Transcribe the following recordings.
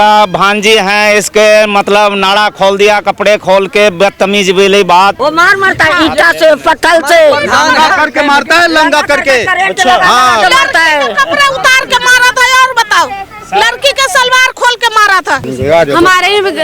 इसका भांजी है, इसके मतलब नाड़ा खोल दिया, कपड़े खोल के बदतमीज बोली बात। वो मारता है ईटा से, पत्थर से, लंगा करके मारता है, लंगा करके। अच्छा, हाँ मारता है। कपड़े उतार के मारा था। और बताओ, लड़की के सलवार खोल के मारा था।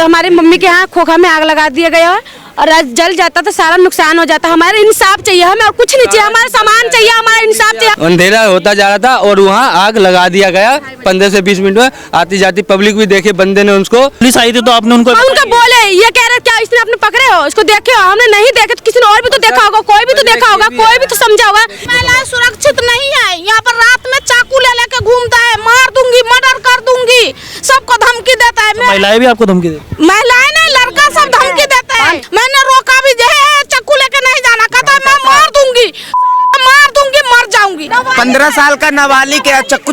हमारी मम्मी के यहाँ खोखा में आग लगा दिया गया है और जल जाता तो सारा नुकसान हो जाता। हमारा इंसाफ चाहिए, हमें और कुछ नहीं चाहिए, हमारा सामान चाहिए, हमारा इंसाफ चाहिए। अंधेरा होता जा रहा था और वहाँ आग लगा दिया गया। 15 से 20 मिनट में आती जाती पब्लिक भी देखे, बंदे ने उनको, पुलिस आई थी तो आपने उनको बोले ये कह रहे क्या इसने अपने पकड़े हो, इसको देखे हो? हमने नहीं देखे तो किसी ने और भी तो देखा होगा, कोई भी तो देखा होगा, कोई भी तो समझा होगा। महिलाएं सुरक्षित नहीं है। यहाँ पर रात में चाकू ले लेके घूमता है, मार दूंगी, मर्डर कर दूंगी, सबको धमकी देता है। महिलाएं भी आपको धमकी देती? महिलाएं नहीं, लड़का सब धमकी देता है। मैंने रोका भी, जो है चाकू लेके नहीं जाना, कहता है मैं मार दूंगी, मर जाऊंगी। 15 साल का नाबालिग है, चक्कू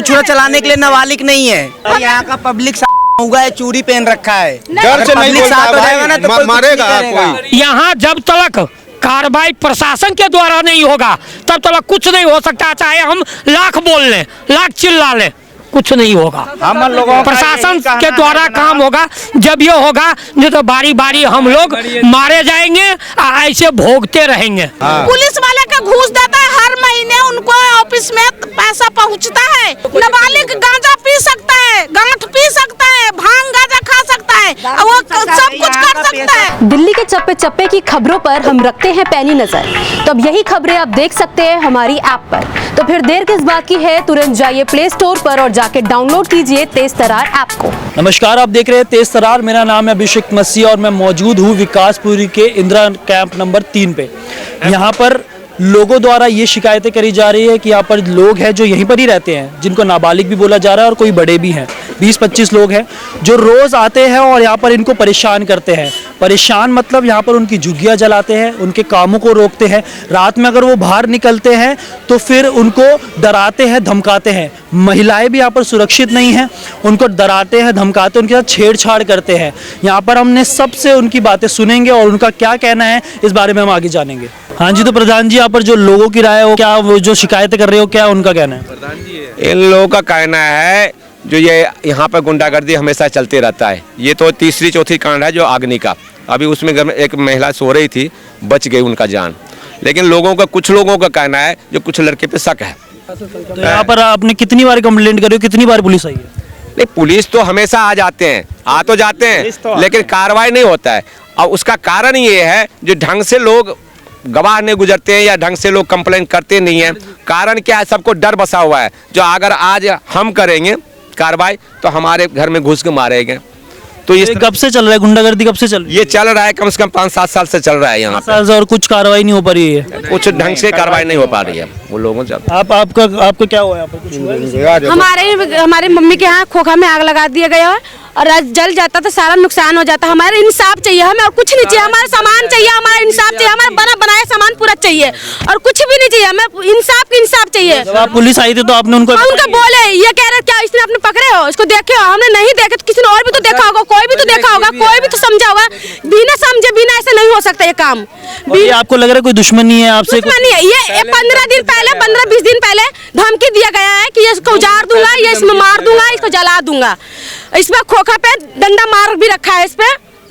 छुरा चलाने के लिए नाबालिग नहीं है। यहाँ का पब्लिक हुआ है, चूड़ी पहन रखा है, डर से नहीं बोलता साथ हो जाएगा ना तो मारेगा कोई। यहाँ जब तक कार्रवाई प्रशासन के द्वारा नहीं होगा तब तक कुछ नहीं हो सकता। चाहे हम लाख बोल लें, लाख चिल्ला लें, कुछ नहीं होगा। हम लोगों प्रशासन के द्वारा काम होगा। जब ये होगा नहीं तो बारी बारी हम लोग मारे जाएंगे, ऐसे भोगते रहेंगे। पुलिस वाले का घूस देता है, हर महीने उनको ऑफिस में पैसा पहुंचता है। नाबालिग गांजा पी सकता है, गांठ पी सकता है, भांग गांजा खा सकता है, वो सब कुछ कर सकता है। दिल्ली के चप्पे चप्पे की खबरों पर हम रखते हैं पैनी नजर। तो अब यही खबरें आप देख सकते हैं हमारी ऐप पर। तो फिर देर किस बात की है, तुरंत जाइए प्ले स्टोर पर और जाके डाउनलोड कीजिए तेज तरार ऐप को। नमस्कार, आप देख रहे हैं तेज तरार। मेरा नाम है अभिषेक मसीह और मैं मौजूद हूँ विकासपुरी के इंदिरा कैंप नंबर 3 पे। यहाँ पर लोगों द्वारा ये शिकायतें करी जा रही है कि यहाँ पर लोग हैं जो यहीं पर ही रहते हैं, जिनको नाबालिग भी बोला जा रहा है और कोई बड़े भी हैं। 20-25 लोग हैं जो रोज़ आते हैं और यहाँ पर इनको परेशान करते हैं। परेशान मतलब यहाँ पर उनकी झुग्गियाँ जलाते हैं, उनके कामों को रोकते हैं। रात में अगर वो बाहर निकलते हैं तो फिर उनको डराते हैं, धमकाते हैं। महिलाएं भी यहाँ पर सुरक्षित नहीं हैं, उनको डराते हैं, धमकाते हैं, उनके साथ छेड़छाड़ करते हैं। यहाँ पर हमने सबसे उनकी बातें सुनेंगे और उनका क्या कहना है इस बारे में हम आगे जानेंगे। हाँ जी, तो प्रधान जी, यहाँ पर जो लोगों की राय हो, क्या वो जो शिकायतें कर रहे हो, क्या उनका कहना है? प्रधान जी, इन लोगों का कहना है जो ये यहाँ पर गुंडागर्दी हमेशा चलते रहता है। ये तो तीसरी चौथी कांड है जो आगनी का। अभी उसमें घर में एक महिला सो रही थी, बच गई उनका जान। लेकिन लोगों का, कुछ लोगों का कहना है जो कुछ लड़के पे शक है। तो यहाँ पर आपने कितनी बार कंप्लेंट करी, कितनी बार पुलिस आई है? नहीं, पुलिस तो हमेशा आ जाते हैं, आ तो जाते हैं, लेकिन कार्रवाई नहीं होता है। और उसका कारण ये है जो ढंग से लोग गवाह नहीं गुजरते हैं या ढंग से लोग कंप्लेन करते नहीं हैं। कारण क्या है, सबको डर बसा हुआ है जो अगर आज हम करेंगे कार्रवाई तो हमारे घर में घुस के मारेंगे। तो ये कब से चल रहा है गुंडागर्दी, कब से चल रही है? ये चल रहा है कम से कम 5-7 साल से चल रहा है यहाँ पे। और कुछ कार्रवाई नहीं हो पा रही है, कुछ ढंग से कार्रवाई नहीं हो पा रही है वो लोगों से। आपको क्या हुआ यहाँ पर? कुछ हुआ? हमारी मम्मी के यहाँ खोखा में आग लगा दिया गया है और जल जाता तो सारा नुकसान हो जाता। हमारा इंसाफ चाहिए, हमें और कुछ नहीं चाहिए, हमारा सामान चाहिए, हमारा इंसाफ चाहिए, हमारा बना बनाया सामान पूरा चाहिए और कुछ भी नहीं चाहिए, हमें इंसाफ चाहिए। जब आप पुलिस आई थी तो आपने उनको बोले ये कह रहे क्या इसने अपने पकड़े हो, इसको देखे हो? हमने नहीं देखे तो किसी ने और भी तो देखा होगा, कोई भी तो देखा होगा, कोई भी तो समझा होगा। बिना समझे बिना ऐसे नहीं हो सकता ये काम। आपको लग रहा है कोई दुश्मनी है आपसे? दुश्मनी है। ये 15-20 दिन पहले धमकी दिया गया है कि इसको उजाड़ दूंगा, ये इसमें मार दूंगा, इसको जला दूंगा। इसमें खोखा पे डंडा मार भी रखा है इस पे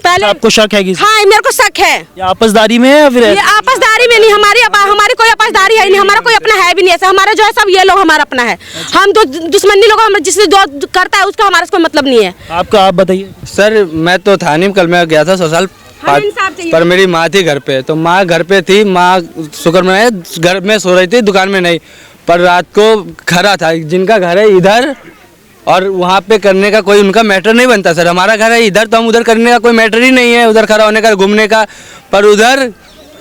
पहले। आपको शक है? हाँ, मेरे को शक है। ये आपसदारी में है या फिर? ये आपसदारी में नहीं, हमारी कोई आपसदारी है नहीं, हमारा कोई अपना है भी नहीं। ऐसा हमारा जो है सब ये लोग हमारा अपना है। हम तो दुश्मनी लोग, हम जिससे जो करता है उसका हमारा कोई मतलब नहीं है। आप बताइए सर। मैं तो था नहीं, कल मैं गया था ससुराल पर मेरी माँ थी घर पे, तो माँ घर पे थी, माँ शुक्र मनाए घर में सो रही थी, दुकान में नहीं। पर रात को खरा था, जिनका घर है इधर और वहाँ पे करने का कोई उनका मैटर नहीं बनता सर। हमारा घर है इधर तो हम उधर करने का कोई मैटर ही नहीं है, उधर खड़ा होने का, घूमने का। पर उधर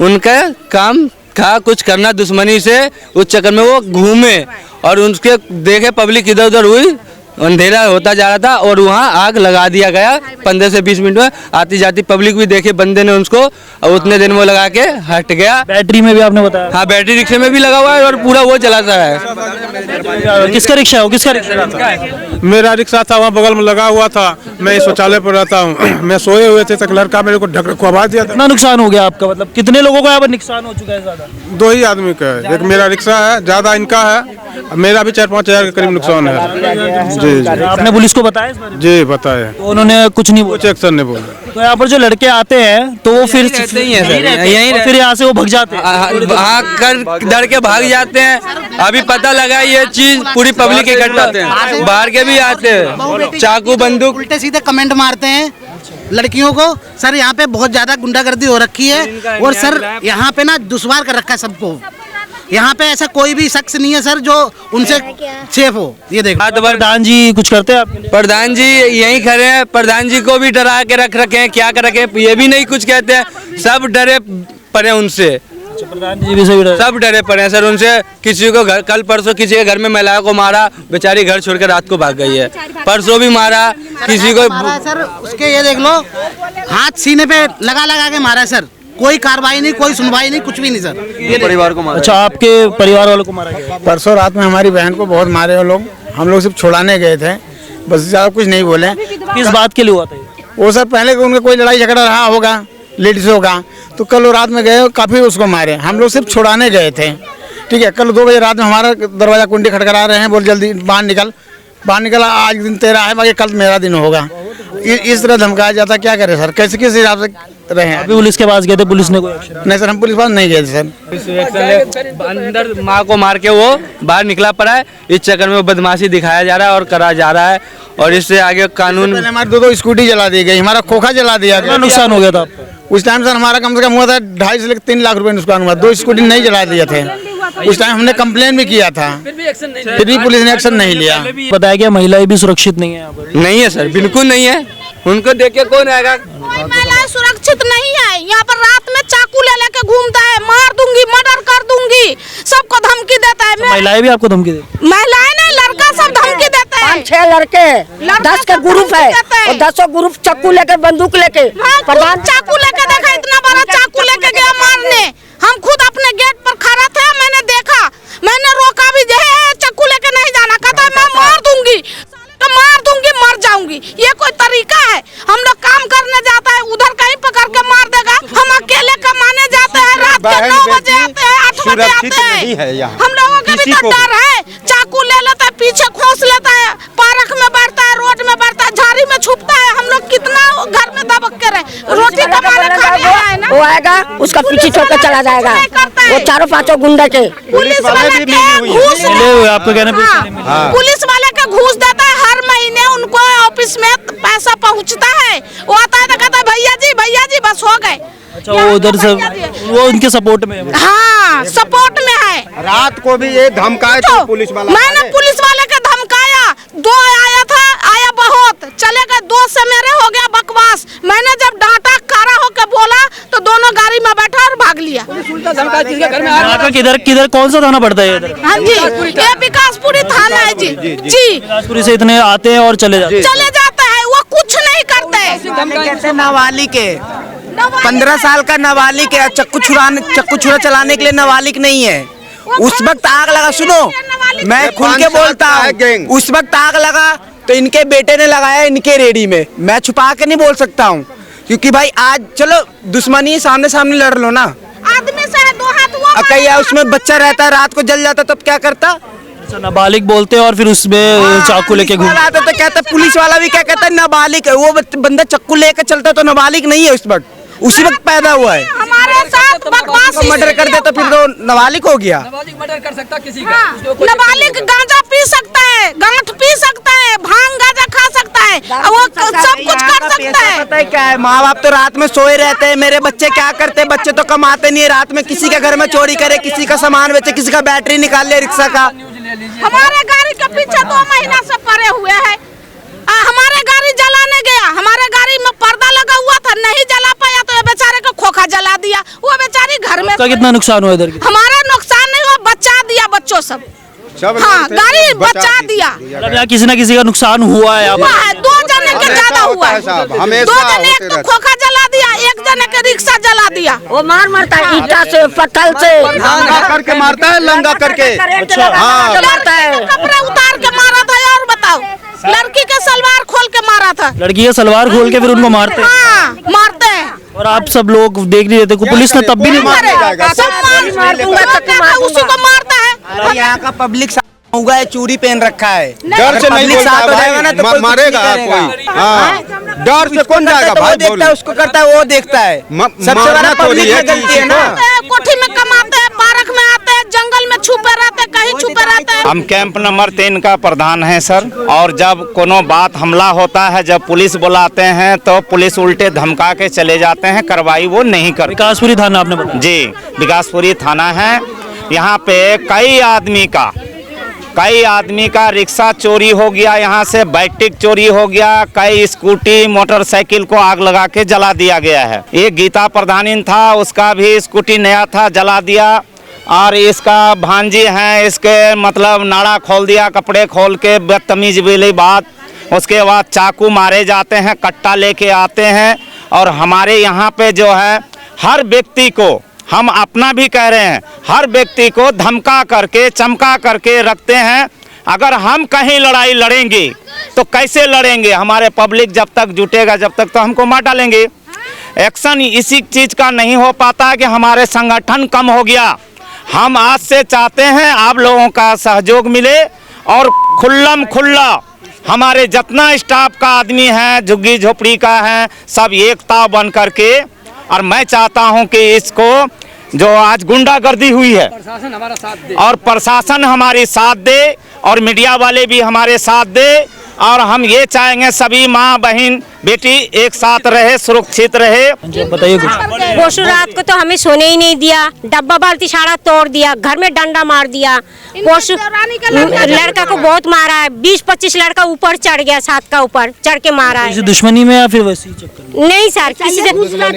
उनका काम था कुछ करना दुश्मनी से, उस चक्कर में वो घूमे और उनके देखे पब्लिक इधर उधर हुई, अंधेरा होता जा रहा था और वहाँ आग लगा दिया गया। 15 से 20 मिनट में आती जाती पब्लिक भी देखे, बंदे ने उसको और उतने दिन वो लगा के हट गया। बैटरी में भी आपने बताया? हाँ, बैटरी रिक्शे में भी लगा हुआ है और पूरा वो चलाता है। किसका रिक्शा है? किसका रिक्शा? मेरा रिक्शा था, वहाँ बगल में लगा हुआ था। मैं शौचालय पर रहता हूँ, मैं सोए हुए थे तक लड़का मेरे को ढक खुआ दिया था। कितना नुकसान हो गया आपका? मतलब कितने लोगों को यहाँ पर नुकसान हो चुका है? ज्यादा 2 ही आदमी का है। एक मेरा रिक्शा है, ज्यादा इनका है। मेरा भी 4-5 हजार के करीब नुकसान है। जी जी आपने पुलिस को बताया इस बारे में? जी बताया, तो उन्होंने कुछ नहीं बोला? कुछ एक्शन नहीं बोला। तो यहाँ पर जो लड़के आते हैं तो वो फिर रहते ही हैं सर, यहीं फिर यहाँ से वो भग जाते हैं। भाग कर डर के भाग जाते हैं। अभी पता लगा ये चीज पूरी पब्लिक इकट्ठा होते हैं, बाहर के भी आते हैं, चाकू बंदूक उल्टे सीधे कमेंट मारते हैं लड़कियों को। सर यहाँ पे बहुत ज्यादा गुंडागर्दी हो रखी है और सर यहाँ पे ना दुश्वार कर रखा है सबको। यहाँ पे ऐसा कोई भी शख्स नहीं है सर जो उनसे सेफ हो। ये देखो प्रधान जी कुछ करते हैं आपके लिए? प्रधान जी यहीं खड़े हैं, प्रधान जी को भी डरा के रख रखे हैं, क्या कर रखे हैं ये भी नहीं कुछ कहते हैं, सब डरे पड़े उनसे। प्रधान जी भी सब डरे पड़े हैं सर उनसे। किसी को घर, कल परसों किसी के घर में महिला को मारा, बेचारी घर छोड़कर रात को भाग गई है। परसों भी मारा किसी को सर, उसके ये देख लो हाथ सीने पे लगा लगा के मारा है सर। कोई कार्रवाई नहीं, कोई सुनवाई नहीं, कुछ भी नहीं सर। ये परिवार को मारा। अच्छा, आपके परिवार वालों को मारा गया? परसों रात में हमारी बहन को बहुत मारे वो लोग। हम लोग सिर्फ छुड़ाने गए थे, बस ज़्यादा कुछ नहीं बोले। किस बात के लिए हुआ था ये? वो सर पहले उनका कोई लड़ाई झगड़ा रहा होगा लेडीज़ों का, तो कल वो रात में गए काफ़ी उसको मारे। हम लोग सिर्फ छुड़ाने गए थे, ठीक है। कल 2 बजे रात में हमारा दरवाज़ा कुंडी खटखटा रहे हैं, बोल जल्दी बाहर निकल, आज दिन तेरा है बाकी कल मेरा दिन होगा। इस तरह धमकाया जाता, क्या करे सर, कैसे किस हिसाब से रहे हैं। अभी पुलिस के पास गए थे, पुलिस ने कोई एक्शन? नहीं सर, हम पुलिस पास नहीं गए थे सर। अंदर माँ को मार के वो बाहर निकला पड़ा है। इस चक्कर में वो बदमाशी दिखाया जा रहा है और करा जा रहा है, और इससे आगे कानून। हमारी 2 स्कूटी जला दी गई, हमारा खोखा जला दिया गया। नुकसान हो गया था आपका? उस टाइम सर हमारा कम से कम हुआ था 2.5 से 3 लाख रुपए नुकसान हुआ। 2 स्कूटी नहीं जला दिए थे। उस टाइम हमने कंप्लेन भी किया था, फिर भी पुलिस ने एक्शन नहीं लिया। बताया गया महिलाएं भी सुरक्षित नहीं है यहाँ पर? नहीं है सर, बिल्कुल नहीं है। उनको देख के कौन आएगा? कोई महिलाएं सुरक्षित नहीं है। यहाँ पर रात में चाकू ले लेके घूमता है, मार दूंगी, मर्डर कर दूंगी, सबको धमकी देता है। महिलाएं भी आपको धमकी देती? महिलाएं नहीं, लड़का सब धमकी देता है। 5-6 लड़के 10 के ग्रुप है और 10 ग्रुप चाकू लेके बंदूक लेके प्रधान चाकू लेके देखा, इतना बड़ा चाकू लेके गया मारने। हम खुद अपने गेट पर खड़ा थे, मैंने देखा, मैंने रोका भी, चाकू लेके नहीं जाना, कहता मैं मार दूंगी, तो मार दूंगी, मर जाऊंगी। ये कोई तरीका है? हम लोग काम करने जाता है, उधर कहीं पकड़ के मार देगा। हम अकेले कमाने जाते हैं, रात के 9 बजे आते हैं, 8 बजे आते हैं। हम लोगों के भी तो डर है। चाकू ले लेता है, पीछे खोस लेता है, पार्क में बैठता है, रोड में बैठता है, झाड़ी में छुपता है। हम लोग कितना घर में दबक के रहे, रोटी कमाने खाने है ना। वो आएगा, उसका पीछे छोड़ के चला जाएगा। वो 4-5 गुंडे के पुलिस वाले के घूस, आपको कहने पुलिस वाले के घूस देता है। हर महीने उनको ऑफिस में पैसा पहुंचता है। वो आता है तो कहता है भैया जी बस हो गए। अच्छा, वो उधर से वो उनके सपोर्ट में है? हाँ, सपोर्ट में है। रात को भी ये धमकाए तो पुलिस वाला, मैंने पुलिस वाले का धमकाया। 2 आया था, आया बहुत, चले गए। 2 से मेरे हो गया बकवास। मैंने जब डांटा, खड़ा होकर बोला तो दोनों गाड़ी में बैठा और भाग लिया। किधर कौन सा थाना पड़ता है इधर? हाँ जी, ये विकासपुरी थाना है जी। विकासपुरी से इतने आते हैं और चले जाते हैं, वो कुछ नहीं करते। नाबालिग है, 15 साल का नाबालिग है, चक्कू छुरा चलाने के लिए नाबालिग नहीं है। उस वक्त आग लगा, सुनो मैं खुल के बोलता हूँ, उस वक्त आग लगा तो इनके बेटे ने लगाया इनके रेडी में। मैं छुपा के नहीं बोल सकता हूँ, क्योंकि भाई आज चलो दुश्मनी सामने लड़ लो ना। आदमी से 2 हाथ वो अकैया उसमें बच्चा रहता, रात को जल जाता, तब क्या करता? नाबालिग बोलते हैं और फिर उसमें चाकू लेके घूम आता तो कहता, पुलिस वाला भी क्या कहता है नाबालिग है। वो बंदा चक्कू लेके चलता तो नाबालिग नहीं है, उस वक्त उसी वक्त पैदा हुआ है। हमारे साथ बकवास मर्डर कर दे तो फिर तो नाबालिग हो गया। मर्डर कर सकता किसी का। नाबालिग गांजा पी सकता है, गांठ पी सकता है, भांग गांजा खा सकता है, वो सब कुछ कर सकता है। पता है क्या है, माँ बाप तो रात में सोए रहते हैं। मेरे बच्चे क्या करते हैं, बच्चे तो कमाते नहीं है, रात में किसी के घर में चोरी करे, किसी का सामान बेचे, किसी का बैटरी निकाल ले रिक्शा का। हमारे गाड़ी के पीछे 2 महीना से पड़े हुए हैं। हमारे गाड़ी जलाने गया, हमारे गाड़ी में पर्दा लगा हुआ था, नहीं जला पाया तो ये बेचारे को खोखा जला दिया। वो बेचारी घर में। कितना नुकसान हुआ इधर? हमारा नुकसान नहीं हुआ, बचा दिया बच्चों सब। हाँ, गाड़ी बचा दिया। मतलब यहाँ किसी न किसी का नुकसान हुआ है? 2 जने के ज्यादा हुआ है। 2 जने, एक तो खोखा जला दिया, एक जने के रिक्शा जला दिया। वो मारता है ईटा से, पत्थर से, लंगा करके मारता है, लंगा करके। अच्छा, मारता है। कपड़े उतार के मारा था। और बताओ, लड़की के सलवार खोल के मारा था। लड़की का सलवार खोल के फिर उनको मारते हैं? हाँ, मारते हैं। और आप सब लोग देख नहीं रहते? पुलिस ने तब भी नहीं मारा? उसी को मारता है। यहाँ का पब्लिक उगा चूड़ी पहन रखा है, डर से नहीं बोलता साथ हो जाएगा ना तो कोई कुछ मारेगा नहीं करेगा। कोई। हाँ, डर से कौन जाएगा तो वो भाई? देखता है, उसको करता है वो देखता है। सबसे बड़ा पब्लिक में गलती है ना। कोठी में कमाते हैं, पार्क में आते हैं, जंगल में छुपे रहते हैं, कहीं छुपे रहते हैं। हम कैंप नंबर 3 का प्रधान है सर। और जब कोनो बात हमला होता है, जब पुलिस बुलाते हैं तो पुलिस उल्टे धमका के चले जाते हैं, कार्रवाई वो नहीं करते। विकासपुरी थाना आपने बताया? जी, विकासपुरी थाना है। यहाँ पे कई आदमी का रिक्शा चोरी हो गया, यहाँ से बैटरी चोरी हो गया, कई स्कूटी मोटरसाइकिल को आग लगा के जला दिया गया है। एक गीता प्रधानी था, उसका भी स्कूटी नया था, जला दिया। और इसका भांजी है, इसके मतलब नाड़ा खोल दिया, कपड़े खोल के बदतमीज वाली बात। उसके बाद चाकू मारे जाते हैं, कट्टा लेके आते हैं। और हमारे यहाँ पे जो है हर व्यक्ति को, हम अपना भी कह रहे हैं, हर व्यक्ति को धमका करके चमका करके रखते हैं। अगर हम कहीं लड़ाई लड़ेंगे तो कैसे लड़ेंगे? हमारे पब्लिक जब तक जुटेगा जब तक तो हमको मार डालेंगे। एक्शन इसी चीज़ का नहीं हो पाता कि हमारे संगठन कम हो गया। हम आज से चाहते हैं आप लोगों का सहयोग मिले और खुल्ला हमारे जितना स्टाफ का आदमी है, झुग्गी झोपड़ी का है, सब एकता बन करके। और मैं चाहता हूं कि इसको जो आज गुंडागर्दी हुई है, प्रशासन हमारा साथ दे और प्रशासन हमारी साथ दे और मीडिया वाले भी हमारे साथ दे। और हम ये चाहेंगे सभी माँ बहन बेटी एक साथ रहे, सुरक्षित रहे। बताइए कुछ। परसों रात को तो हमें सोने ही नहीं दिया, डब्बा बाल्टी सारा तोड़ दिया, घर में डंडा मार दिया। परसों लड़का को बहुत मारा है, 20-25 लड़का ऊपर चढ़ गया, छत का ऊपर चढ़ के मारा है। दुश्मनी में या फिर वैसे ही चक्कर? नहीं सर, किसी से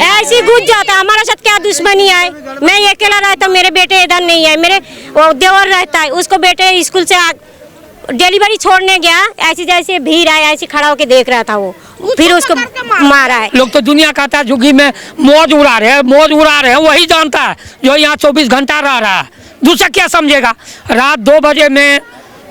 ऐसे ही घुस जाता है। हमारा साथ क्या दुश्मनी है? मैं अकेला रहता हूँ, मेरे बेटे इधर नहीं है, मेरे देवर रहता है, उसको बेटे स्कूल से डिलीवरी छोड़ने गया, ऐसी जैसे भीड़ आया ऐसे खड़ा होके देख रहा था वो, फिर उसको मारा है। लोग तो दुनिया कहता है झुग्गी में मौज उड़ा रहे हैं, वही जानता है जो यहाँ 24 घंटा रह रहा है। दूसरा क्या समझेगा? रात 2 बजे में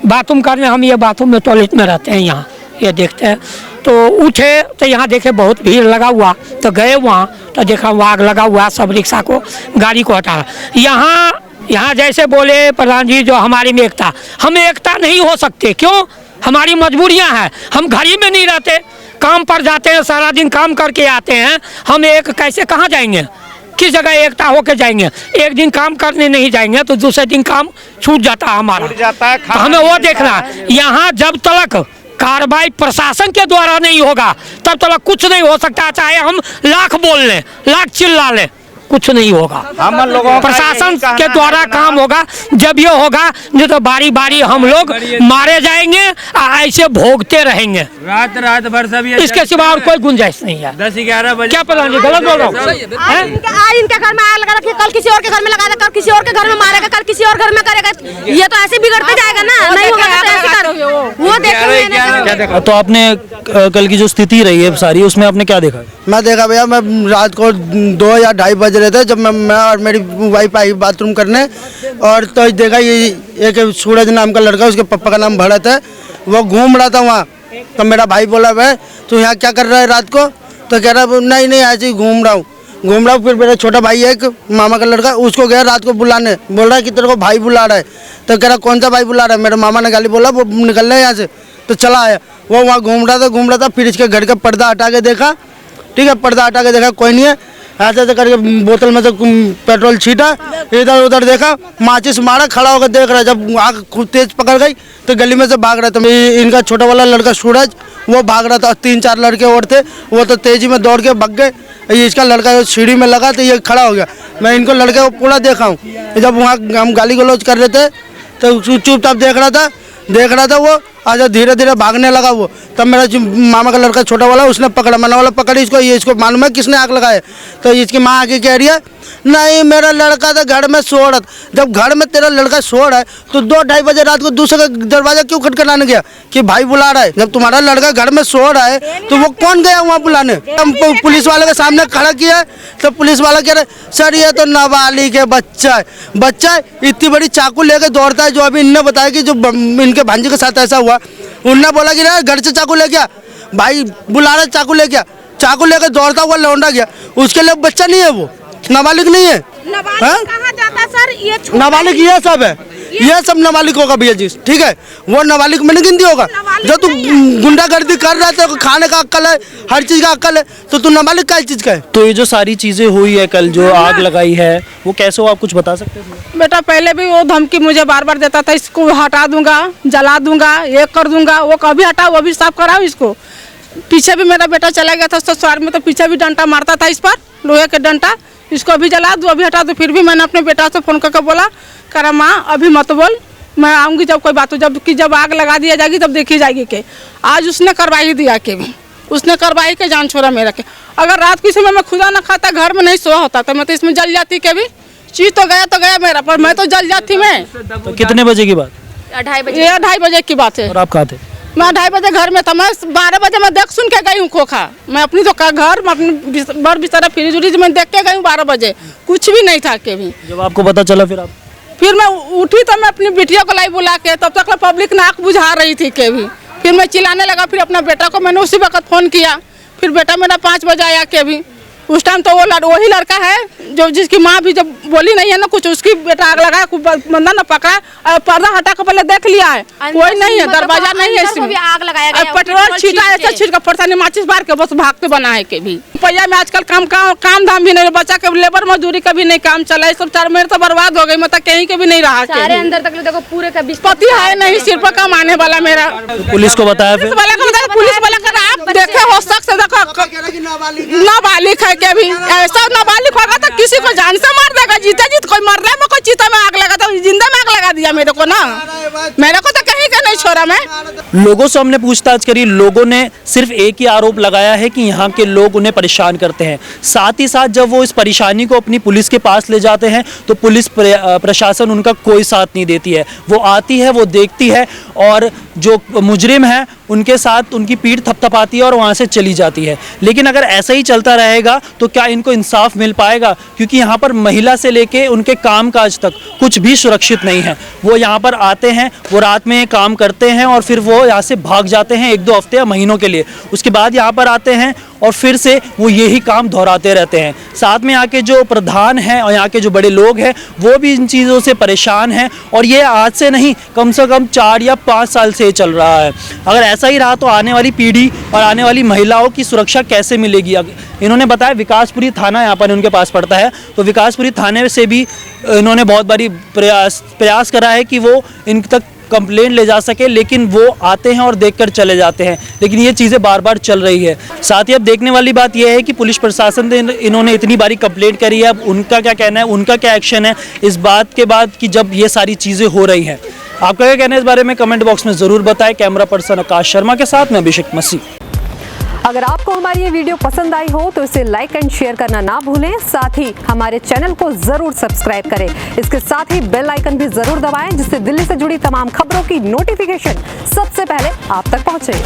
बाथरूम करने, हम ये बाथरूम में टॉयलेट में रहते हैं, यहाँ ये देखते हैं। तो उठे तो यहाँ देखे बहुत भीड़ लगा हुआ, तो गए वहाँ तो देखा वहाँ आग लगा हुआ, सब रिक्शा को गाड़ी को हटा। यहाँ जैसे बोले प्रधान जी जो हमारी में एकता, हम एकता नहीं हो सकते। क्यों? हमारी मजबूरियां हैं, हम घर ही में नहीं रहते, काम पर जाते हैं, सारा दिन काम करके आते हैं। हम एक कैसे कहाँ जाएंगे? किस जगह एकता होके जाएंगे? एक दिन काम करने नहीं जाएंगे तो दूसरे दिन काम छूट जाता है हमारा। तो हमें वो देखना है। यहाँ जब तक कार्रवाई प्रशासन के द्वारा नहीं होगा तब तक कुछ नहीं हो सकता, चाहे हम लाख बोल लें, लाख चिल्ला लें, कुछ नहीं होगा। हम लोगों प्रशासन के द्वारा काम होगा। जब ये होगा नहीं तो बारी बारी हम लोग मारे जाएंगे, ऐसे भोगते रहेंगे रात भर सभी। इसके सिवा और कोई गुंजाइश नहीं है। 10-11 बजे। क्या प्रधान जी गलत बोल रहा हूँ? आज इनके घर में आग लगा रखी, कल किसी और के घर में लगा, कल किसी और के घर में मारेगा, कल किसी और घर में करेगा। ये तो ऐसे बिगड़ते जाएगा ना, नहीं होगा तो ऐसे करोगे वो देखो। तो आपने कल की जो स्थिति रही है सारी, उसमें आपने क्या देखा? मैं देखा भैया, मैं रात को 2 या 2:30 बज रहे थे जब मैं और मेरी वाइफ आई बाथरूम करने, और तो देखा ये एक सूरज नाम का लड़का, उसके पापा का नाम भरत है, वो घूम रहा था वहाँ। तो मेरा भाई बोला भाई तू यहाँ क्या कर रहा है रात को? तो कह रहा नहीं ऐसे ही घूम रहा हूँ। फिर मेरा छोटा भाई है एक मामा का लड़का, उसको गया रात को बुलाने, बोल रहा है कि तेरे को भाई बुला रहा है। तो कह रहा कौन सा भाई बुला रहा है? मेरे मामा ने गाली बोला, वो निकल रहा है यहाँ से। तो चला आया, वो वहाँ घूम रहा था। फिर इसके घर का पर्दा हटा के देखा, ठीक है, पर्दा हटा के देखा कोई नहीं है, ऐसे करके बोतल में से पेट्रोल छीटा, इधर उधर देखा, माचिस मारा, खड़ा होकर देख रहा है। जब आग खूब तेज पकड़ गई तो गली में से भाग रहा था। इनका छोटा वाला लड़का सूरज वो भाग रहा था, 3-4 लड़के और थे, वो तो तेजी में दौड़ के भाग गए। इसका लड़का सीढ़ी में लगा तो ये खड़ा हो गया। मैं इनको लड़के को पूरा देखा हूँ। जब वहाँ हम गाली गलौज कर रहे थे तो चुपचाप देख रहा था वो। आज धीरे धीरे भागने लगा वो, तब मेरा जो मामा का लड़का छोटा वाला उसने पकड़ा, मैंने वाला पकड़ी इसको, ये इसको मालूम है किसने आग लगाए। तो इसकी माँ आके कह रही है नहीं मेरा लड़का तो घर में सो रहा। जब घर में तेरा लड़का सो रहा है तो 2-2:30 बजे रात को दूसरे का दरवाजा क्यों खटखटाने गया कि भाई बुला रहा है? जब तुम्हारा लड़का घर में सो रहा है तो वो कौन गया वहाँ बुलाने? हम पुलिस वाले के सामने खड़ा किया तो पुलिस वाला कह रहे सर ये तो नाबालिग है, बच्चा है। इतनी बड़ी चाकू लेके दौड़ता है। जो अभी इनने बताया कि जो इनके भांजे के साथ ऐसा हुआ, उनने बोला कि ना घर से चाकू ले गया, भाई बुला रहा चाकू ले गया, चाकू लेकर दौड़ता हुआ लौंडा गया। उसके लिए बच्चा नहीं है, वो नाबालिग नहीं है। नाबालिग कहाँ जाता सर? ये नाबालिग ये सब है, ये सब नाबालिग होगा भैया जी, ठीक है, वो नाबालिग में नहीं गिनती होगा। जो तू गुंडागर्दी कर रहा है, खाने का अक्ल है, हर चीज का अक्ल है, तो तू नाबालिग का चीज का है। तो ये जो सारी चीजें हुई है कल, जो आग लगाई है, वो कैसे हो, आप कुछ बता सकते हैं? बेटा पहले भी वो धमकी मुझे बार बार देता था, इसको हटा दूंगा, जला दूंगा, ये कर दूंगा, वो कभी हटा, वो भी साफ कराओ इसको। पीछे भी मेरा बेटा चला गया था ससुराल में, तो पीछे भी डंडा मारता था इस पर, लोहे का डंडा, इसको अभी जला दो, अभी हटा दो। फिर भी मैंने अपने बेटा से फोन करके बोला, करा माँ अभी मत बोल, मैं आऊँगी जब कोई बात हो, जब आग लगा दिया जाएगी तब देखी जाएगी के। आज उसने करवाई दिया के भी, उसने करवाई के जान छोड़ा मेरा के। अगर रात के समय मैं खुदा न खाता, घर में नहीं सोया होता तो मैं तो इसमें जल जाती के भी। चीज तो गया मेरा, पर मैं तो जल जाती। मैं तो कितने बजे की बात? 2:30 बजे की बात है। और आप कहाँ थे? मैं 2:30 बजे घर में था, मैं 12 बजे मैं देख सुन के गई हूँ खोखा। मैं अपनी तो घर में अपनी बड़ बिस्तर फ्रिज उरीज में देख के गई हूँ 12 बजे, कुछ भी नहीं था के भी। जब आपको पता चला फिर मैं उठी तो मैं अपनी बिटिया को लाई बुला के, तब तक पब्लिक नाक बुझा रही थी के भी। फिर मैं चिल्लाने लगा, फिर अपना बेटा को मैंने उसी वक्त फोन किया। फिर बेटा मेरा 5 बजे आया के भी। उस टाइम तो वही लड़का है जो जिसकी माँ भी जब बोली नहीं है ना कुछ, उसकी बेटा आग लगाया, बंदा ना पकड़ा, पर्दा हटा कर पहले देख लिया है, कोई नहीं है, दरवाजा नहीं है इसमें, आग लगाया गया, पेट्रोल छीटा ऐसा छीट कर पड़ता नहीं, माचिस बार के बस भागते बना है के भी। रुपया में आजकल काम धाम भी नहीं, बच्चा के लेबर मजदूरी का भी नहीं काम चला है, सब 4 महीने तो बर्बाद हो गई, मतलब कहीं के भी नहीं रहा। अंदर तक देखो पूरे का पति है नहीं, सिर पर काम आने वाला मेरा। पुलिस को बताया? पुलिस वाला कर आप देखे हो सकते, देखो नाबालिग है के भी, ऐसा नाबालिग होगा तो किसी को जान से मार देगा, जीते जीत कोई मर रहा है, कोई चीता में आग लगा तो जिंदा में आग लगा दिया मेरे को ना, मेरे को तो कहीं का नहीं छोड़ा। मैं लोगों से हमने पूछताछ करी, लोगों ने सिर्फ एक ही आरोप लगाया है कि यहाँ के लोग उन्हें परेशान करते हैं। साथ ही साथ जब वो इस परेशानी को अपनी पुलिस के पास ले जाते हैं तो पुलिस प्रशासन उनका कोई साथ नहीं देती है। वो आती है, वो देखती है और जो मुजरिम है उनके साथ उनकी पीठ थपथपाती है और वहाँ से चली जाती है। लेकिन अगर ऐसा ही चलता रहेगा तो क्या इनको इंसाफ मिल पाएगा? क्योंकि यहाँ पर महिला से लेके उनके कामकाज तक कुछ भी सुरक्षित नहीं है। वो यहाँ पर आते हैं, वो रात में काम करते हैं और फिर वो यहाँ से भाग जाते हैं 1-2 हफ्ते या महीनों के लिए। उसके बाद यहाँ पर आते हैं और फिर से वो यही काम दोहराते रहते हैं। साथ में यहाँ के जो प्रधान हैं और यहाँ के जो बड़े लोग हैं वो भी इन चीज़ों से परेशान हैं और ये आज से नहीं, कम से कम 4 या 5 साल से चल रहा है। अगर ऐसा ही रहा तो आने वाली पीढ़ी और आने वाली महिलाओं की सुरक्षा कैसे मिलेगी? इन्होंने बताया विकासपुरी थाना यहाँ पर उनके पास पड़ता है, तो विकासपुरी थाने से भी इन्होंने बहुत बारी प्रयास करा है कि वो इन तक कंप्लेंट ले जा सके, लेकिन वो आते हैं और देखकर चले जाते हैं। लेकिन ये चीज़ें बार बार चल रही है। साथ ही अब देखने वाली बात यह है कि पुलिस प्रशासन ने इन्होंने इतनी बारी कंप्लेंट करी है, अब उनका क्या कहना है, उनका क्या एक्शन है इस बात के बाद कि जब ये सारी चीज़ें हो रही हैं। आपका क्या कहना है इस बारे में कमेंट बॉक्स में ज़रूर बताएं। कैमरा पर्सन आकाश शर्मा के साथ मैं अभिषेक मसीह। अगर आपको हमारी ये वीडियो पसंद आई हो तो इसे लाइक एंड शेयर करना ना भूलें। साथ ही हमारे चैनल को जरूर सब्सक्राइब करें। इसके साथ ही बेल आइकन भी जरूर दबाएं जिससे दिल्ली से जुड़ी तमाम खबरों की नोटिफिकेशन सबसे पहले आप तक पहुंचे।